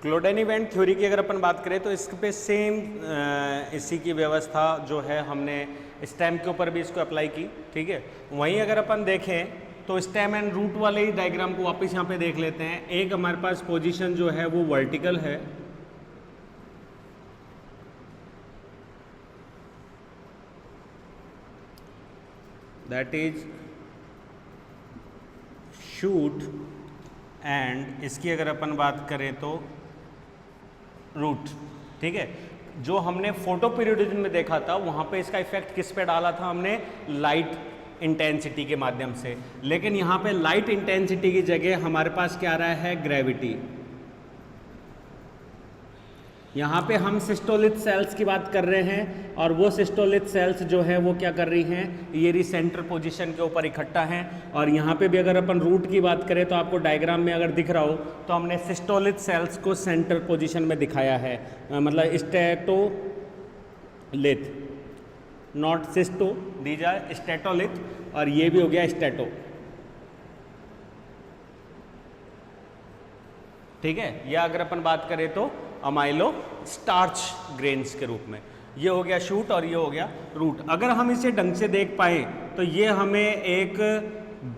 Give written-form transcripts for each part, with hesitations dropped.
क्लोडेन event theory की अगर अपन बात करें तो इस पे सेम इसी की व्यवस्था जो है हमने स्टेम के ऊपर भी इसको अप्लाई की, ठीक है। वहीं अगर अपन देखें तो स्टेम एंड रूट वाले ही डायग्राम को वापस यहाँ पे देख लेते हैं। एक हमारे पास पोजीशन जो है वो वर्टिकल है, दैट इज शूट, एंड इसकी अगर अपन बात करें तो रूट, ठीक है। जो हमने फोटो पीरियोडिज्म में देखा था वहाँ पे इसका इफेक्ट किस पे डाला था हमने, लाइट इंटेंसिटी के माध्यम से, लेकिन यहाँ पे लाइट इंटेंसिटी की जगह हमारे पास क्या आ रहा है, ग्रेविटी। यहाँ पे हम सिस्टोलिथ सेल्स की बात कर रहे हैं और वो सिस्टोलिथ सेल्स जो है वो क्या कर रही हैं, ये रिसेंटर पोजीशन के ऊपर इकट्ठा हैं। और यहाँ पे भी अगर अपन रूट की बात करें तो आपको डायग्राम में अगर दिख रहा हो तो हमने सिस्टोलिथ सेल्स को सेंटर पोजीशन में दिखाया है, मतलब स्टेटोलिथ, नॉट सिस्टो, दीज आर स्टेटोलिथ, और ये भी हो गया स्टेटो, ठीक है। या अगर अपन बात करें तो अमाइलो स्टार्च ग्रेन्स के रूप में, ये हो गया शूट और ये हो गया रूट। अगर हम इसे ढंग से देख पाए तो ये हमें एक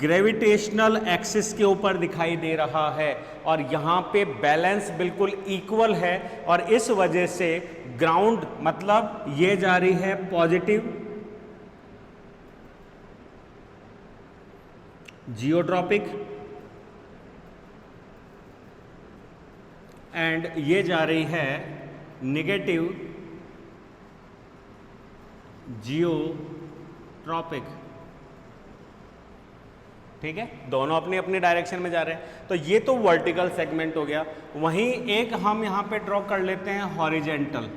ग्रेविटेशनल एक्सिस के ऊपर दिखाई दे रहा है और यहाँ पे बैलेंस बिल्कुल इक्वल है, और इस वजह से ग्राउंड मतलब ये जा रही है पॉजिटिव जियोट्रॉपिक एंड ये जा रही है नेगेटिव जियोट्रॉपिक, ठीक है। दोनों अपनी अपनी डायरेक्शन में जा रहे हैं। तो ये तो वर्टिकल सेगमेंट हो गया। वहीं एक हम यहां पे ड्रॉ कर लेते हैं horizontal,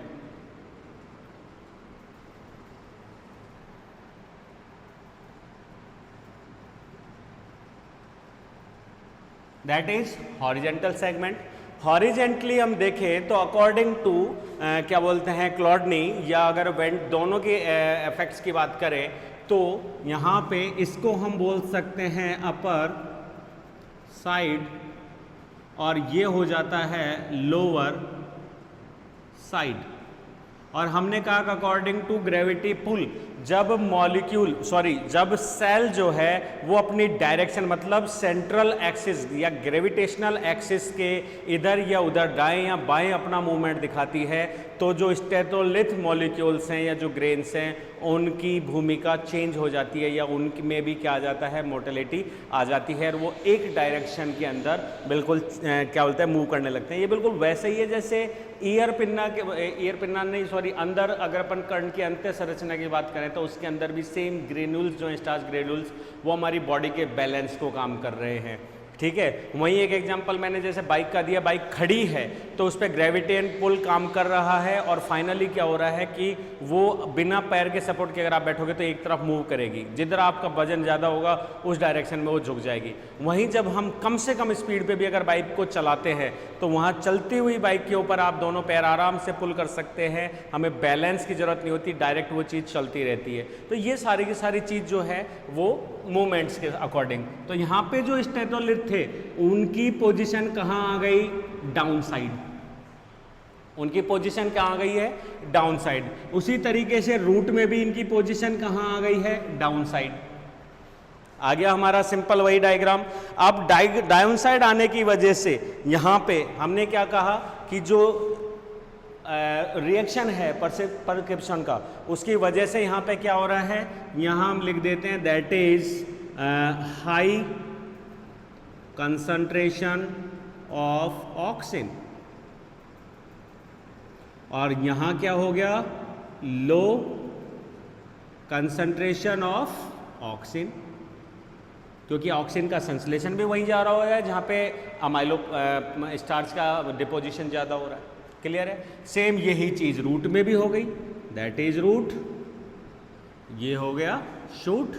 that is horizontal segment. Horizontally हम देखें तो अकॉर्डिंग टू क्या बोलते हैं क्लॉडनी, या अगर वेंट दोनों के इफेक्ट्स की बात करें तो यहाँ पे इसको हम बोल सकते हैं अपर साइड और ये हो जाता है लोअर साइड। और हमने कहा कि अकॉर्डिंग टू ग्रेविटी पुल जब सेल जो है वो अपनी डायरेक्शन मतलब सेंट्रल एक्सिस या ग्रेविटेशनल एक्सिस के इधर या उधर दाएं या बाएं अपना मूवमेंट दिखाती है, तो जो स्टेटोलिथ मॉलिक्यूल्स हैं या जो ग्रेन्स हैं उनकी भूमिका चेंज हो जाती है, या उनमें भी क्या आ जाता है, मोटिलिटी आ जाती है, और वो एक डायरेक्शन के अंदर बिल्कुल क्या बोलते हैं मूव करने लगते हैं। ये बिल्कुल वैसे ही है जैसे अंदर अगर अपन कर्ण की अंत्य संरचना की बात करें तो उसके अंदर भी सेम ग्रेन्यूल्स जो हैं, स्टार्च ग्रेन्यूल्स, वो हमारी बॉडी के बैलेंस को काम कर रहे हैं, ठीक है। वहीं एक एग्जांपल मैंने जैसे बाइक का दिया, बाइक खड़ी है तो उस पर ग्रेविटी एंड पुल काम कर रहा है, और फाइनली क्या हो रहा है कि वो बिना पैर के सपोर्ट के अगर आप बैठोगे तो एक तरफ मूव करेगी, जिधर आपका वजन ज़्यादा होगा उस डायरेक्शन में वो झुक जाएगी। वहीं जब हम कम से कम स्पीड पे भी अगर बाइक को चलाते हैं तो वहाँ चलती हुई बाइक के ऊपर आप दोनों पैर आराम से पुल कर सकते हैं, हमें बैलेंस की ज़रूरत नहीं होती, डायरेक्ट वो चीज़ चलती रहती है। तो ये सारी की सारी चीज़ जो है वो मूवमेंट्स के अकॉर्डिंग। तो यहाँ पे जो स्टेटोलिथ थे उनकी पोजीशन कहाँ आ गई, डाउन साइड, उनकी पोजीशन कहाँ आ गई है, डाउन साइड। उसी तरीके से रूट में भी इनकी पोजीशन कहाँ आ गई है, डाउन साइड। आ गया हमारा सिंपल वही डायग्राम। अब डाउन साइड आने की वजह से यहाँ पे हमने क्या कहा कि जो रिएक्शन है परसेप्शन का, उसकी वजह से यहाँ पे क्या हो रहा है, यहाँ हम लिख देते हैं that is high concentration of oxygen, और यहाँ क्या हो गया, लो कंसंट्रेशन ऑफ ऑक्सीजन, क्योंकि ऑक्सीजन का संश्लेषण भी वहीं जा रहा है जहाँ पे अमाइलो स्टार्च का डिपोजिशन ज़्यादा हो रहा है। क्लियर है। सेम यही चीज़ रूट में भी हो गई, दैट इज रूट, ये हो गया शूट।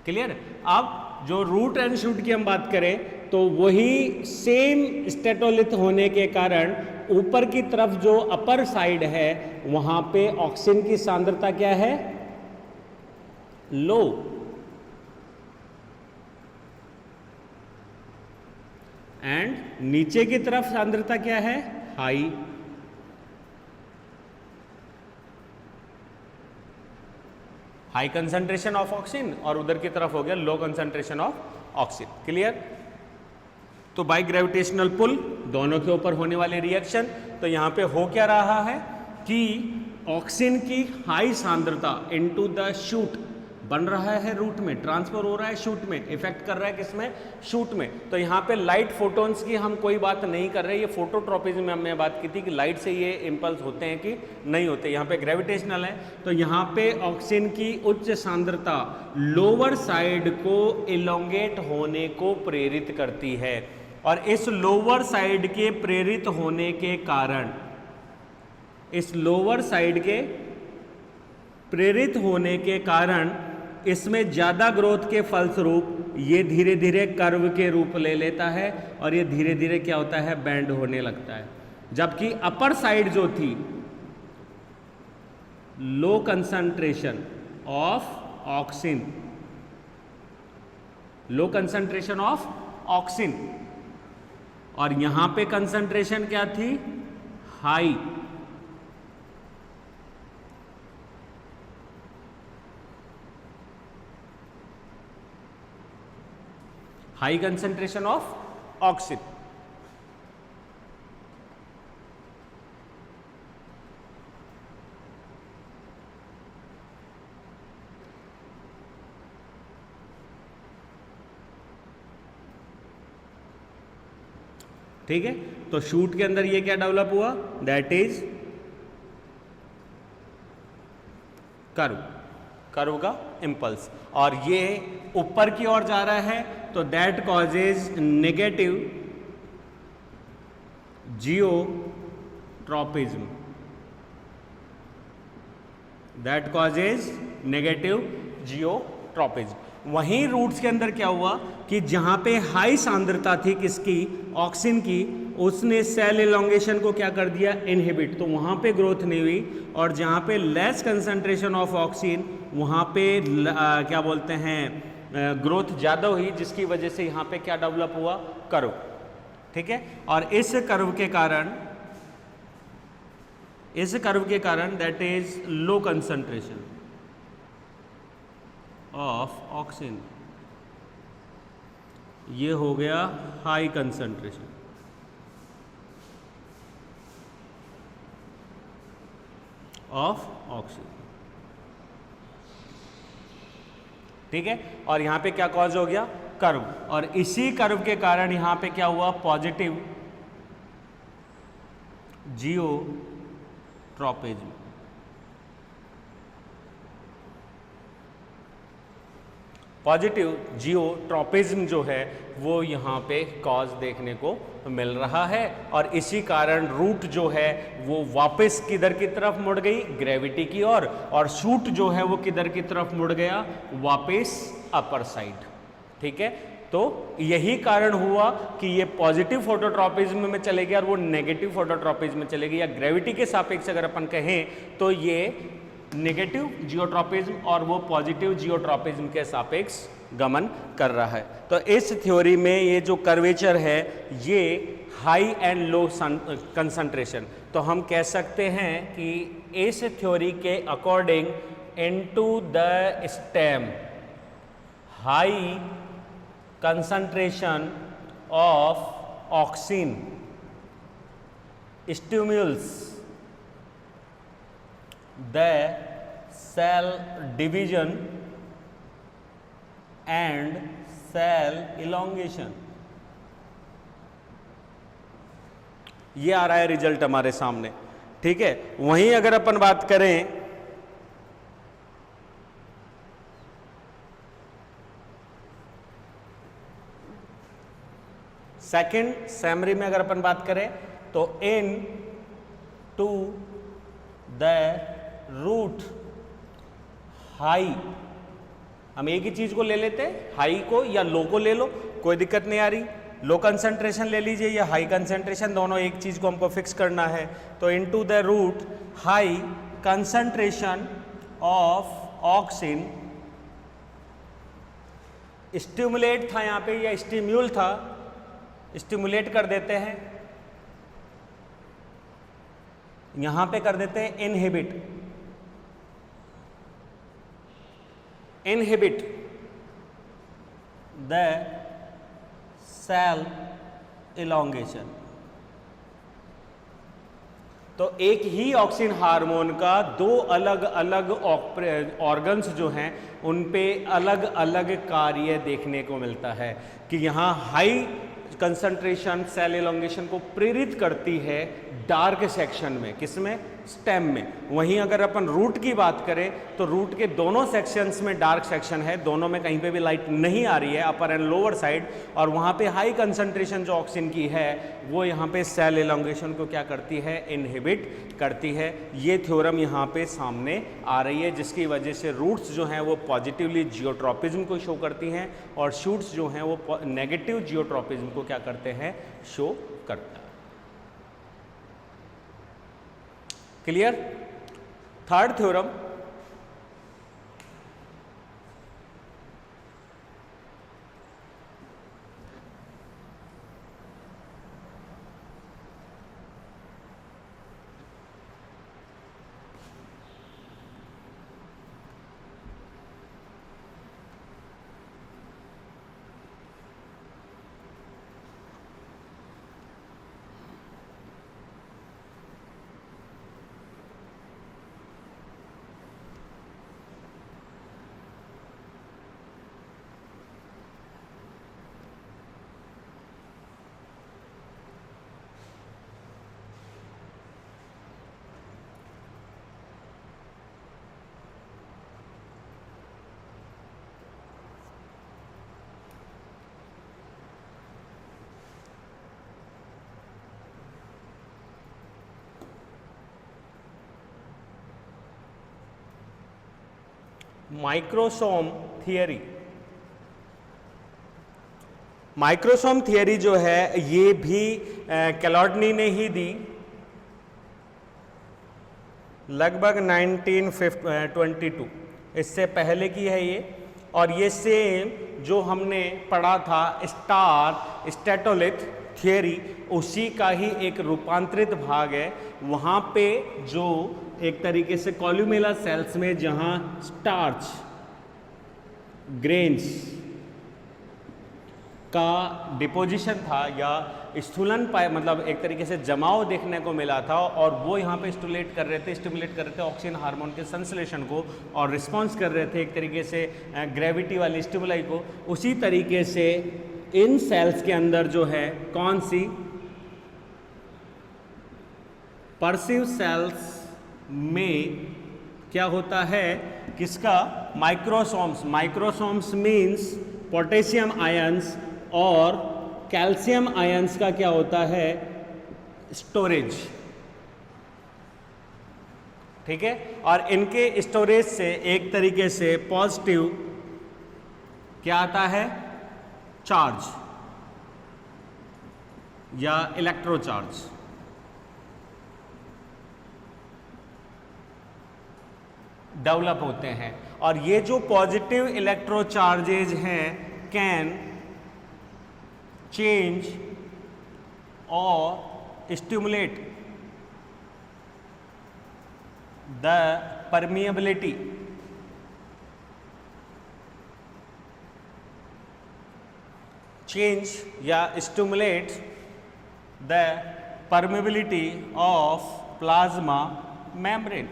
क्लियर है। अब जो रूट एंड शूट की हम बात करें तो वही सेम स्टेटोलिथ होने के कारण ऊपर की तरफ जो अपर साइड है वहां पे ऑक्सीजन की सांद्रता क्या है, लो, एंड नीचे की तरफ सांद्रता क्या है, high. High concentration of oxygen और उधर की तरफ हो गया low concentration of oxygen. Clear? तो बाय ग्रेविटेशनल पुल दोनों के ऊपर होने वाले रिएक्शन। तो यहां पे हो क्या रहा है कि ऑक्सीजन की हाई सांद्रता इनटू द शूट बन रहा है रूट में, ट्रांसफर हो रहा है शूट में, इफेक्ट कर रहा है किसमें, शूट में। तो यहाँ पे लाइट फोटोन्स की हम कोई बात नहीं कर रहे, ये फोटोट्रॉपिज्म में हमने बात की थी कि लाइट से ये इम्पल्स होते हैं कि नहीं होते। यहाँ पे ग्रेविटेशनल है, तो यहाँ पे ऑक्सीजन की उच्च सांद्रता लोअर साइड को इलोंगेट होने को प्रेरित करती है, और इस लोअर साइड के प्रेरित होने के कारण, इस लोअर साइड के प्रेरित होने के कारण इसमें ज़्यादा ग्रोथ के फलस्वरूप ये धीरे धीरे कर्व के रूप ले लेता है और ये धीरे धीरे क्या होता है, बैंड होने लगता है। जबकि अपर साइड जो थी, low concentration of oxygen, low concentration of oxygen, और यहां पे कंसंट्रेशन क्या थी, high. High concentration of oxygen. ठीक है, तो शूट के अंदर ये क्या डेवलप हुआ, दैट इज कर्व, कर्व का इंपल्स, और ये ऊपर की ओर जा रहा है, तो that causes negative geotropism, that causes negative geotropism. वहीं रूट्स के अंदर क्या हुआ कि जहां पे हाई सांद्रता थी किसकी, ऑक्सीजन की, उसने सेल इलोंगेशन को क्या कर दिया, इनहिबिट, तो वहां पे ग्रोथ नहीं हुई। और जहां पे लेस कंसंट्रेशन ऑफ ऑक्सीजन, वहां पे क्या बोलते हैं, ग्रोथ ज़्यादा हुई, जिसकी वजह से यहाँ पे क्या डेवलप हुआ, कर्व। ठीक है, और इस कर्व के कारण that is low concentration of oxygen, ये हो गया हाई कंसंट्रेशन ऑफ ऑक्सीजन। ठीक है, और यहां पे क्या कॉज हो गया, कर्व, और इसी कर्व के कारण यहां पे क्या हुआ, पॉजिटिव जियोट्रॉपिज्म। पॉजिटिव जियोट्रॉपिज्म जो है वो यहाँ पे कॉज देखने को मिल रहा है, और इसी कारण रूट जो है वो वापस किधर की तरफ मुड़ गई, ग्रेविटी की ओर, और शूट जो है वो किधर की तरफ मुड़ गया, वापस अपर साइड। ठीक है, तो यही कारण हुआ कि ये पॉजिटिव फोटोट्रॉपिज्म में चले गया और वो नेगेटिव फोटोट्रॉपिज्म में चले गए, या ग्रेविटी के सापेक्ष अगर अपन कहें तो ये नेगेटिव जियोट्रॉपिज्म और वो पॉजिटिव जियोट्रॉपिज्म के सापेक्ष गमन कर रहा है। तो इस थ्योरी में ये जो कर्वेचर है ये हाई एंड लो कंसंट्रेशन, तो हम कह सकते हैं कि इस थ्योरी के according into the stem high concentration of oxygen stimulates the cell division and cell elongation। ये आ रहा है रिजल्ट हमारे सामने। ठीक है, वहीं अगर अपन बात करें सेकंड समरी में, अगर अपन बात करें तो इन टू द रूट हाई, हम एक ही चीज को ले लेते हैं, हाई को या लो को ले लो, कोई दिक्कत नहीं आ रही। लो कंसंट्रेशन ले लीजिए या हाई कंसंट्रेशन, दोनों एक चीज को हमको फिक्स करना है। तो into the root high concentration of oxygen, stimulate था यहाँ पे या स्टिम्यूल था स्टिमुलेट कर देते हैं, यहां पे कर देते हैं inhibit, inhibit the cell elongation. तो एक ही ऑक्सिन हार्मोन का दो अलग अलग ऑर्गन्स जो हैं उन पे अलग अलग कार्य देखने को मिलता है कि यहाँ हाई कंसंट्रेशन सेल इलॉन्गेशन को प्रेरित करती है डार्क सेक्शन में, किसमें, स्टेम में। वहीं अगर अपन रूट की बात करें तो रूट के दोनों सेक्शंस में डार्क सेक्शन है, दोनों में कहीं पे भी लाइट नहीं आ रही है, अपर एंड लोअर साइड, और वहाँ पे हाई कंसंट्रेशन जो ऑक्सीजन की है वो यहाँ पे सेल इलॉन्गेशन को क्या करती है, इनहिबिट करती है। ये थ्योरम यहाँ पे सामने आ रही है, जिसकी वजह से रूट्स जो हैं वो पॉजिटिवली जियोट्रॉपिज्म को शो करती हैं और शूट्स जो हैं वो नेगेटिव जियोट्रॉपिज्म को क्या करते हैं, शो करते हैं। Clear? Third theorem, microsome theory. Microsome theory जो है ये भी कैलॉडनी ने ही दी, लगभग 1922, इससे पहले की है ये। और ये सेम जो हमने पढ़ा था स्टार स्टेटोलिथ थियरी, उसी का ही एक रूपांतरित भाग है। वहाँ पे जो एक तरीके से कॉल्यूमेला सेल्स में जहाँ स्टार्च ग्रेन्स का डिपोजिशन था या स्थूलन पाए, मतलब एक तरीके से जमाव देखने को मिला था, और वो यहाँ पे स्टिमुलेट कर रहे थे ऑक्सीजन हार्मोन के संश्लेषण को और रिस्पॉन्स कर रहे थे एक तरीके से ग्रेविटी वाली स्टिमुलाई को। उसी तरीके से इन सेल्स के अंदर जो है कौन सी, पर्सिव सेल्स में क्या होता है, किसका, microsomes. Microsomes means potassium ions और कैल्शियम आयंस का क्या होता है, स्टोरेज। ठीक है, और इनके स्टोरेज से एक तरीके से पॉजिटिव क्या आता है, चार्ज या इलेक्ट्रोचार्ज। डेवलप होते हैं, और ये जो पॉजिटिव इलेक्ट्रोचार्जेज हैं कैन चेंज और स्टिमुलेट द परमिएबिलिटी चेंज या stimulate the permeability of plasma membrane.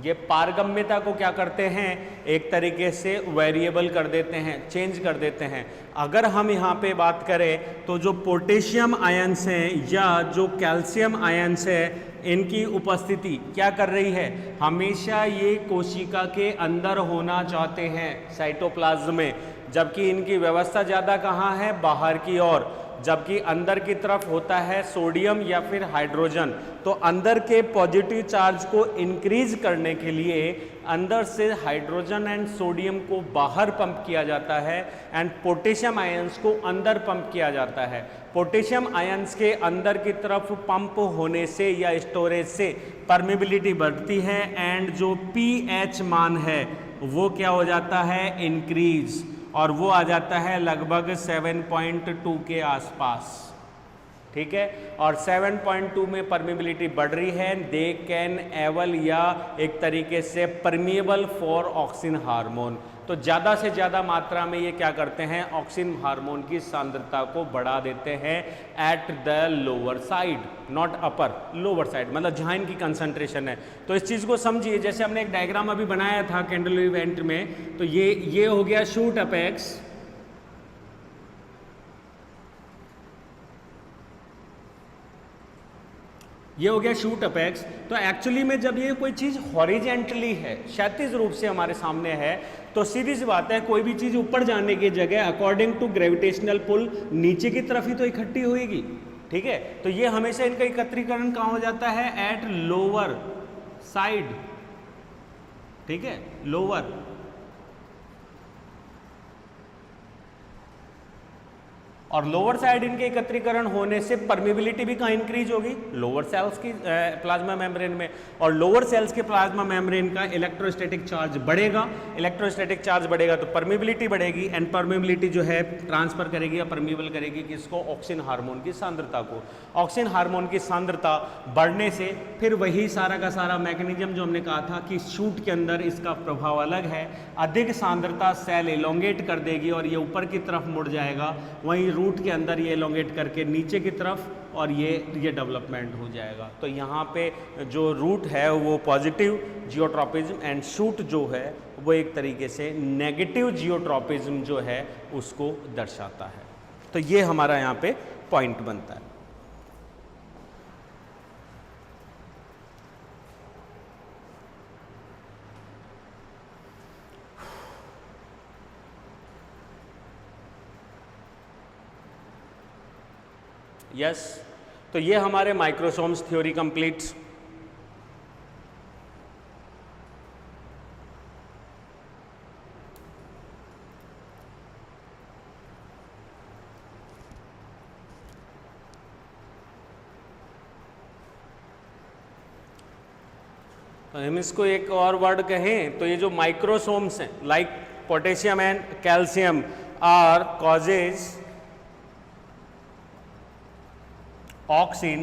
ये पारगम्यता को क्या करते हैं, एक तरीके से वेरिएबल कर देते हैं, चेंज कर देते हैं। अगर हम यहाँ पे बात करें तो जो पोटेशियम आयंस हैं या जो कैल्शियम आयंस है, इनकी उपस्थिति क्या कर रही है, हमेशा ये कोशिका के अंदर होना चाहते हैं साइटोप्लाज्म में, जबकि इनकी व्यवस्था ज़्यादा कहाँ है, बाहर की ओर, जबकि अंदर की तरफ होता है सोडियम या फिर हाइड्रोजन। तो अंदर के पॉजिटिव चार्ज को इंक्रीज करने के लिए अंदर से हाइड्रोजन एंड सोडियम को बाहर पंप किया जाता है एंड पोटेशियम आयंस को अंदर पंप किया जाता है। पोटेशियम आयंस के अंदर की तरफ पंप होने से या स्टोरेज से परमिबिलिटी बढ़ती है एंड जो pH मान है वो क्या हो जाता है, इंक्रीज। और वो आ जाता है लगभग 7.2 के आसपास, ठीक है। और 7.2 में परमिबिलिटी बढ़ रही है, दे कैन एबल या एक तरीके से परमिएबल फॉर ऑक्सिन हार्मोन। तो ज़्यादा से ज़्यादा मात्रा में ये क्या करते हैं, ऑक्सिन हार्मोन की सांद्रता को बढ़ा देते हैं at the lower side, not upper, lower side, मतलब जहाँ इनकी कंसंट्रेशन है। तो इस चीज़ को समझिए, जैसे हमने एक डायग्राम अभी बनाया था कैंडल इवेंट में, तो ये हो गया शूट अपेक्स, ये हो गया शूट अपेक्स। तो एक्चुअली में जब ये कोई चीज़ हॉरिजेंटली है, क्षैतिज रूप से हमारे सामने है, तो सीधी सी बात है कोई भी चीज़ ऊपर जाने की जगह अकॉर्डिंग टू ग्रेविटेशनल पुल नीचे की तरफ ही तो इकट्ठी होगी, ठीक है। तो ये हमेशा इनका एकत्रीकरण कहाँ हो जाता है, एट लोअर साइड, ठीक है, लोअर। और लोअर साइड इनके एकत्रीकरण होने से परमिबिलिटी भी कहाँ इंक्रीज होगी, लोअर सेल्स की प्लाज्मा मेम्ब्रेन में। और लोअर सेल्स के प्लाज्मा मेम्ब्रेन का इलेक्ट्रोस्टैटिक चार्ज बढ़ेगा, इलेक्ट्रोस्टैटिक चार्ज बढ़ेगा तो परमिबिलिटी बढ़ेगी, एंड परमिबिलिटी जो है ट्रांसफर करेगी या परमिबल करेगी किसको, ऑक्सिन हार्मोन की सांद्रता को। ऑक्सिन हार्मोन की सांद्रता बढ़ने से फिर वही सारा का सारा मैकेनिज्म जो हमने कहा था कि शूट के अंदर इसका प्रभाव अलग है, अधिक सांद्रता सेल एलोंगेट कर देगी और ये ऊपर की तरफ मुड़ जाएगा, वहीं रूट के अंदर ये एलोंगेट करके नीचे की तरफ और ये डेवलपमेंट हो जाएगा। तो यहाँ पे जो रूट है वो पॉजिटिव जियोट्रॉपिज्म एंड शूट जो है वो एक तरीके से नेगेटिव जियोट्रॉपिज्म जो है उसको दर्शाता है। तो ये हमारा यहाँ पे पॉइंट बनता है। यस, तो ये हमारे माइक्रोसोम्स थ्योरी कंप्लीट। तो हम इसको एक और वर्ड कहें तो ये जो माइक्रोसोम्स हैं, like potassium and calcium are causes auxin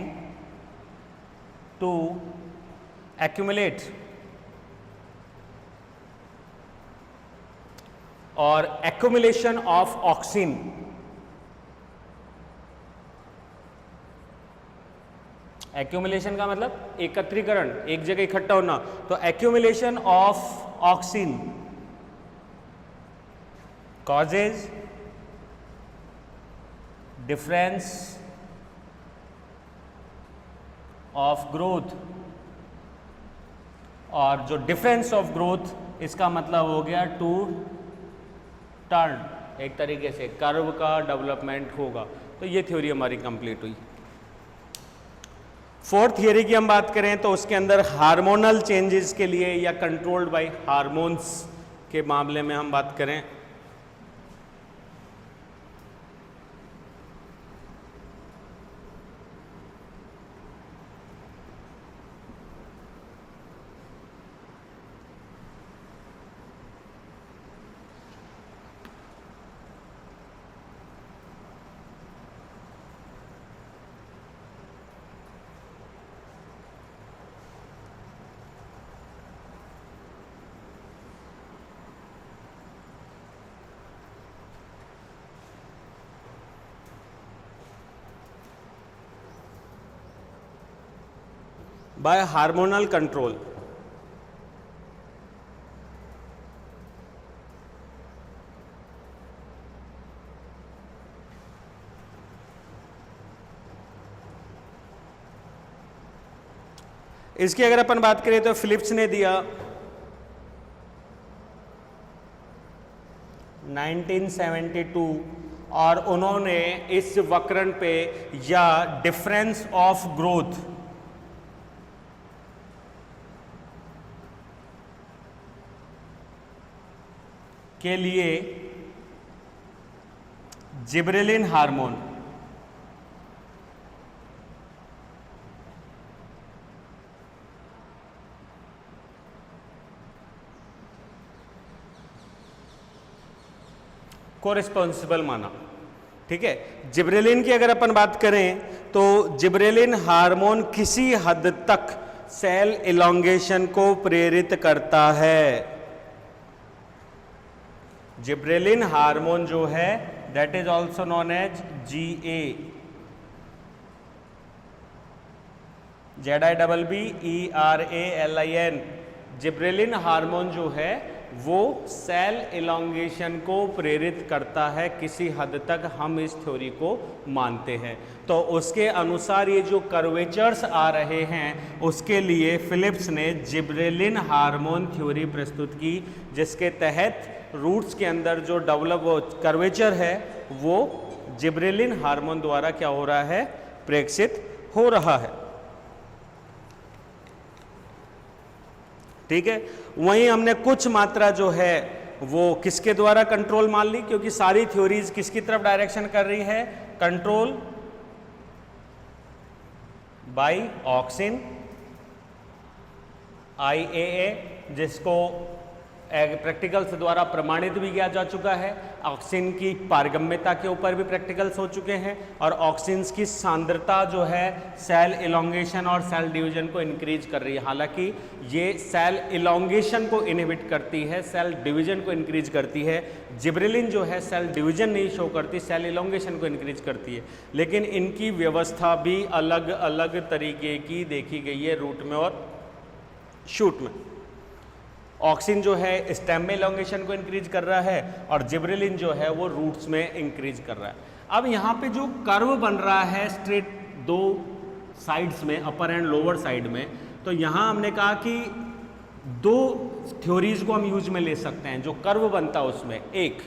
to accumulate, और एक्यूमुलेशन ऑफ ऑक्सिन एक्यूमुलेशन का मतलब एकत्रीकरण, एक जगह इकट्ठा होना। तो accumulation of auxin causes difference of growth, और जो डिफरेंस ऑफ ग्रोथ इसका मतलब हो गया टू टर्न, एक तरीके से कर्व का डेवलपमेंट होगा। तो ये थ्योरी हमारी कंप्लीट हुई। फोर्थ थियरी की हम बात करें तो उसके अंदर हार्मोनल चेंजेस के लिए या कंट्रोल्ड बाय हार्मोन्स के मामले में हम बात करें बाय हार्मोनल कंट्रोल। इसकी अगर अपन बात करें तो फिलिप्स ने दिया 1972, और उन्होंने इस वक्रण पे या डिफरेंस ऑफ ग्रोथ के लिए जिब्रेलिन हार्मोन को रिस्पॉन्सिबल माना। ठीक है, जिब्रेलिन की अगर अपन बात करें तो जिब्रेलिन हार्मोन किसी हद तक सेल इलॉन्गेशन को प्रेरित करता है। जिब्रेलिन हार्मोन जो है that is also known as GA, ZIBBERALIN। Gibberellin hormone जो है वो सेल इलॉन्गेशन को प्रेरित करता है, किसी हद तक हम इस थ्योरी को मानते हैं। तो उसके अनुसार ये जो कर्वेचर्स आ रहे हैं उसके लिए फिलिप्स ने जिब्रेलिन हार्मोन थ्योरी प्रस्तुत की, जिसके तहत रूट्स के अंदर जो डेवलप कर्वेचर है वो जिब्रेलिन हार्मोन द्वारा क्या हो रहा है, प्रेक्षित हो रहा है। ठीक है, वहीं हमने कुछ मात्रा जो है वो किसके द्वारा कंट्रोल मान ली, क्योंकि सारी थ्योरीज किसकी तरफ डायरेक्शन कर रही है, कंट्रोल बाय ऑक्सिन IAA, जिसको प्रैक्टिकल्स द्वारा प्रमाणित भी किया जा चुका है। ऑक्सिन की पारगम्यता के ऊपर भी प्रैक्टिकल्स हो चुके हैं, और ऑक्सिन की सांद्रता जो है सेल इलॉन्गेशन और सेल डिवीजन को इंक्रीज कर रही है। हालांकि ये सेल इलॉन्गेशन को इनहिबिट करती है, सेल डिवीजन को इंक्रीज करती है। जिब्रेलिन जो है सेल डिवीजन नहीं शो करती, सेल इलॉन्गेशन को इंक्रीज करती है। लेकिन इनकी व्यवस्था भी अलग अलग तरीके की देखी गई है रूट में और शूट में। ऑक्सिन जो है स्टेम में इलॉन्गेशन को इंक्रीज कर रहा है, और जिब्रेलिन जो है वो रूट्स में इंक्रीज कर रहा है। अब यहाँ पे जो कर्व बन रहा है स्ट्रेट दो साइड्स में, अपर एंड लोअर साइड में, तो यहाँ हमने कहा कि दो थ्योरीज को हम यूज में ले सकते हैं। जो कर्व बनता है उसमें, एक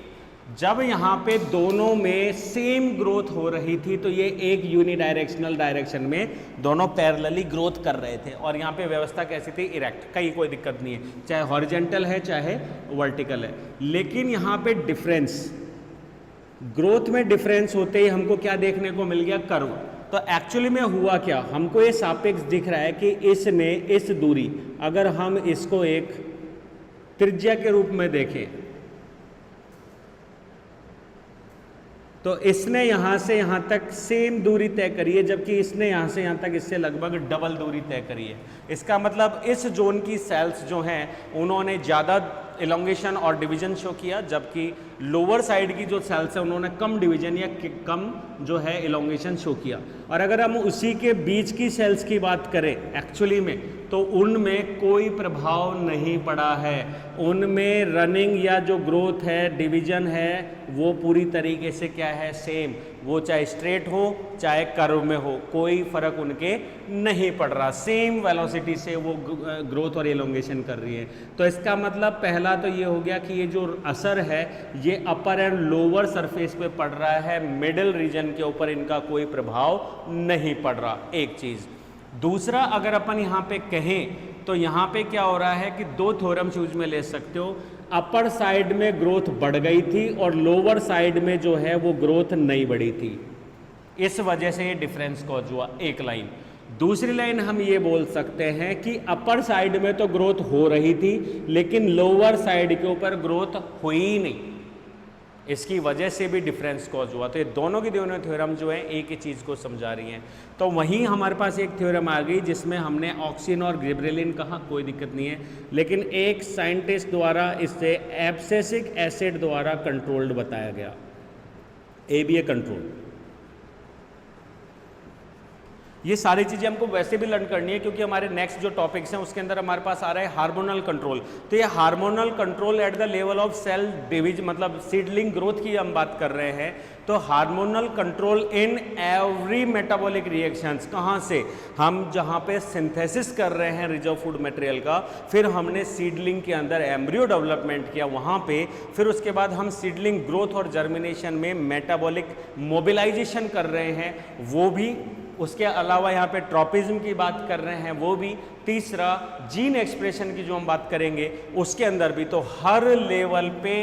जब यहाँ पे दोनों में सेम ग्रोथ हो रही थी तो ये एक यूनिडायरेक्शनल डायरेक्शन में दोनों पैरेलली ग्रोथ कर रहे थे, और यहाँ पे व्यवस्था कैसी थी, इरेक्ट, कहीं कोई दिक्कत नहीं है, चाहे हॉरिजेंटल है चाहे वर्टिकल है। लेकिन यहाँ पे डिफरेंस, ग्रोथ में डिफरेंस होते ही हमको क्या देखने को मिल गया, कर्व। तो एक्चुअली में हुआ क्या, हमको ये सापेक्ष दिख रहा है कि इसने इस दूरी, अगर हम इसको एक त्रिज्या के रूप में देखें तो इसने यहाँ से यहाँ तक सेम दूरी तय करी है, जबकि इसने यहाँ से यहाँ तक इससे लगभग डबल दूरी तय करी है। इसका मतलब इस जोन की सेल्स जो हैं उन्होंने ज़्यादा इलॉन्गेशन और डिवीजन शो किया, जबकि लोअर साइड की जो सेल्स है उन्होंने कम डिवीजन या कम जो है इलॉन्गेशन शो किया। और अगर हम उसी के बीच की सेल्स की बात करें एक्चुअली में, तो उनमें कोई प्रभाव नहीं पड़ा है। उनमें रनिंग या जो ग्रोथ है, डिवीजन है, वो पूरी तरीके से क्या है, सेम। वो चाहे स्ट्रेट हो चाहे कर्व में हो, कोई फर्क उनके नहीं पड़ रहा, सेम वेलोसिटी से वो ग्रोथ और एलोंगेशन कर रही है। तो इसका मतलब पहला तो ये हो गया कि ये जो असर है ये अपर एंड लोअर सरफेस पे पड़ रहा है, मिडिल रीजन के ऊपर इनका कोई प्रभाव नहीं पड़ रहा, एक चीज़। दूसरा, अगर अपन यहाँ पे कहें तो यहाँ पे क्या हो रहा है कि दो थ्योरम्स यूज में ले सकते हो। अपर साइड में ग्रोथ बढ़ गई थी और लोअर साइड में जो है वो ग्रोथ नहीं बढ़ी थी, इस वजह से ये डिफरेंस कॉज हुआ, एक लाइन। दूसरी लाइन हम ये बोल सकते हैं कि अपर साइड में तो ग्रोथ हो रही थी लेकिन लोअर साइड के ऊपर ग्रोथ हुई ही नहीं, इसकी वजह से भी डिफरेंस कॉज हुआ। तो ये दोनों की दोनों थ्योरम जो है एक ही चीज़ को समझा रही हैं। तो वहीं हमारे पास एक थ्योरम आ गई जिसमें हमने ऑक्सिन और जिब्रेलिन कहा, कोई दिक्कत नहीं है, लेकिन एक साइंटिस्ट द्वारा इसे एब्सिसिक एसिड द्वारा कंट्रोल्ड बताया गया, ABA कंट्रोल। ये सारी चीज़ें हमको वैसे भी लर्न करनी है क्योंकि हमारे नेक्स्ट जो टॉपिक्स हैं उसके अंदर हमारे पास आ रहा है हार्मोनल कंट्रोल। तो ये hormonal control at the level of cell division, मतलब सीडलिंग ग्रोथ की हम बात कर रहे हैं। तो hormonal control in every metabolic reactions, कहाँ से, हम जहाँ पे सिंथेसिस कर रहे हैं रिजर्व फूड मटेरियल का, फिर हमने सीडलिंग के अंदर एम्ब्रियो डेवलपमेंट किया वहाँ पे, फिर उसके बाद हम सीडलिंग ग्रोथ और जर्मिनेशन में मेटाबॉलिक मोबिलाइजेशन कर रहे हैं, वो भी। उसके अलावा यहाँ पे ट्रॉपिज्म की बात कर रहे हैं, वो भी। तीसरा, जीन एक्सप्रेशन की जो हम बात करेंगे उसके अंदर भी। तो हर लेवल पे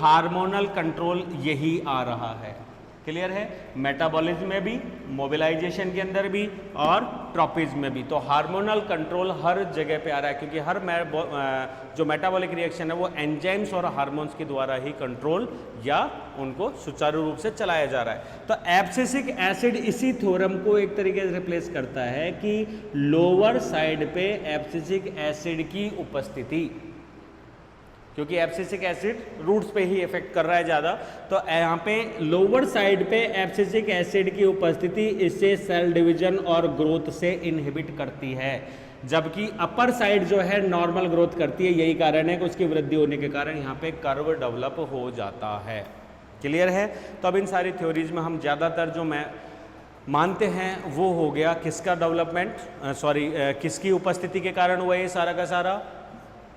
हार्मोनल कंट्रोल यही आ रहा है, क्लियर है, मेटाबॉलिज्म में भी, मोबिलाइजेशन के अंदर भी और ट्रॉपिज में भी। तो हार्मोनल कंट्रोल हर जगह पे आ रहा है, क्योंकि हर जो मेटाबॉलिक रिएक्शन है वो एंजाइम्स और हार्मोन्स के द्वारा ही कंट्रोल या उनको सुचारू रूप से चलाया जा रहा है। तो एब्सिसिक एसिड इसी थ्योरम को एक तरीके से रिप्लेस करता है कि लोअर साइड पे एब्सिसिक एसिड की उपस्थिति, क्योंकि एब्सिसिक एसिड रूट्स पे ही इफेक्ट कर रहा है ज़्यादा, तो यहाँ पे लोअर साइड पे एब्सिसिक एसिड की उपस्थिति इससे सेल डिवीजन और ग्रोथ से इनहिबिट करती है, जबकि अपर साइड जो है नॉर्मल ग्रोथ करती है। यही कारण है कि उसकी वृद्धि होने के कारण यहाँ पे कर्व डेवलप हो जाता है। क्लियर है? तो अब इन सारी थ्योरीज में हम ज़्यादातर जो मैं मानते हैं वो हो गया किसका डेवलपमेंट, किसकी उपस्थिति के कारण हुआ ये सारा का सारा,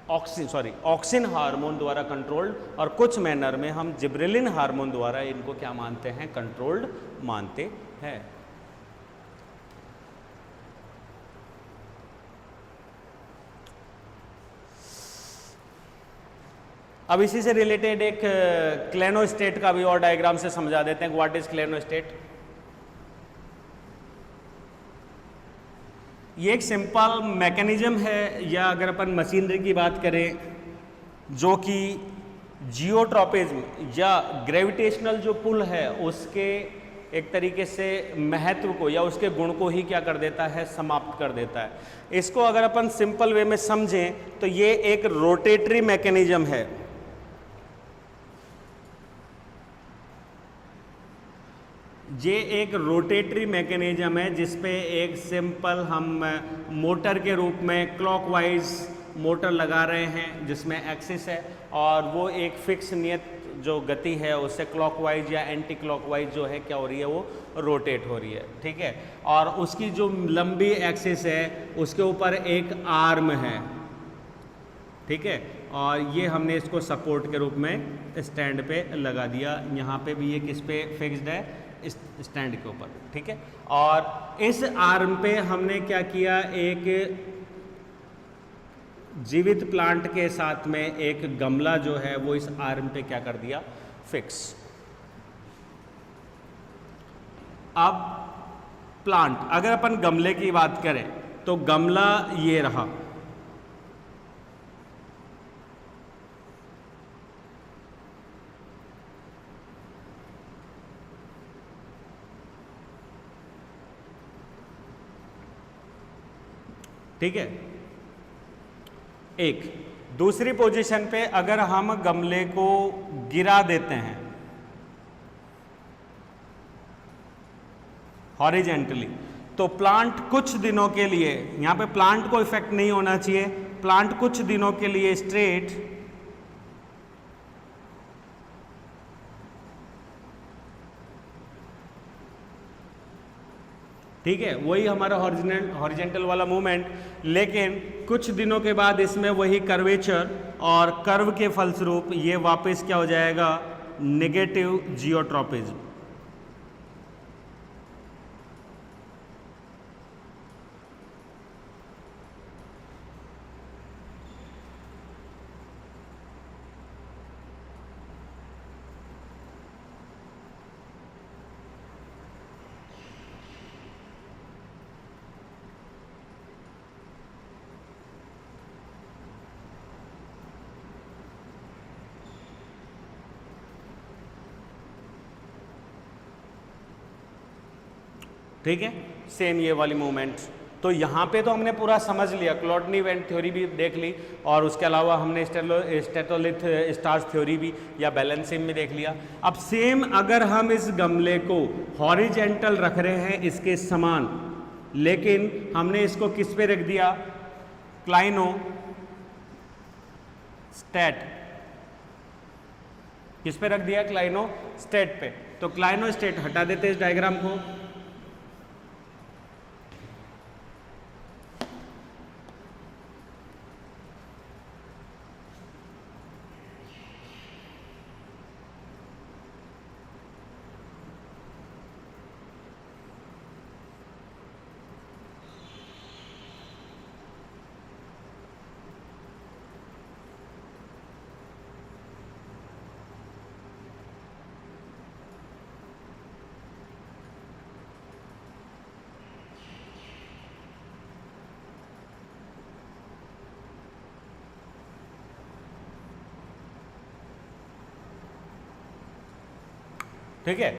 ऑक्सिन हार्मोन द्वारा कंट्रोल्ड, और कुछ मैनर में हम जिब्रेलिन हार्मोन द्वारा इनको क्या मानते हैं, कंट्रोल्ड मानते हैं। अब इसी से रिलेटेड एक क्लेनोस्टेट का भी और डायग्राम से समझा देते हैं। What is klinostat? ये एक सिंपल मैकेनिज्म है, या अगर अपन मशीनरी की बात करें, जो कि जियोट्रॉपिज्म या ग्रेविटेशनल जो पुल है उसके एक तरीके से महत्व को या उसके गुण को ही क्या कर देता है, समाप्त कर देता है। इसको अगर अपन सिंपल वे में समझें तो ये एक रोटेटरी मैकेनिज्म है। ये एक रोटेटरी मैकेनिज्म है जिसपे एक सिंपल हम मोटर के रूप में क्लॉकवाइज मोटर लगा रहे हैं, जिसमें एक्सिस है और वो एक फिक्स नियत जो गति है उससे क्लॉकवाइज या एंटी क्लॉकवाइज जो है क्या हो रही है, वो रोटेट हो रही है। ठीक है, और उसकी जो लंबी एक्सिस है उसके ऊपर एक आर्म है। ठीक है, और ये हमने इसको सपोर्ट के रूप में स्टैंड पे लगा दिया। यहाँ पे भी ये किस पे फिक्स्ड है, स्टैंड के ऊपर। ठीक है, और इस आर्म पे हमने क्या किया, एक जीवित प्लांट के साथ में एक गमला जो है वो इस आर्म पे क्या कर दिया, फिक्स। अब प्लांट, अगर अपन गमले की बात करें तो गमला ये रहा, ठीक है। एक दूसरी पोजीशन पे अगर हम गमले को गिरा देते हैं हॉरिजेंटली, तो प्लांट कुछ दिनों के लिए, यहां पे प्लांट को इफेक्ट नहीं होना चाहिए, प्लांट कुछ दिनों के लिए स्ट्रेट ठीक है, वही हमारा हॉरिजेंटल वाला मूवमेंट, लेकिन कुछ दिनों के बाद इसमें वही कर्वेचर और कर्व के फलस्वरूप ये वापस क्या हो जाएगा, नेगेटिव जियोट्रॉपिज्म। ठीक है, सेम ये वाली मूवमेंट। तो यहाँ पे तो हमने पूरा समझ लिया, क्लॉटनी वेंट थ्योरी भी देख ली, और उसके अलावा हमने स्टेटोलिथ स्टार्स थ्योरी भी या बैलेंसिंग में देख लिया। अब सेम अगर हम इस गमले को हॉरिजेंटल रख रहे हैं इसके समान, लेकिन हमने इसको किस पे रख दिया, क्लाइनो स्टेट, किस पे रख दिया, क्लाइनो स्टेट पे। तो क्लाइनो स्टेट हटा देते इस डायग्राम को, ठीक है।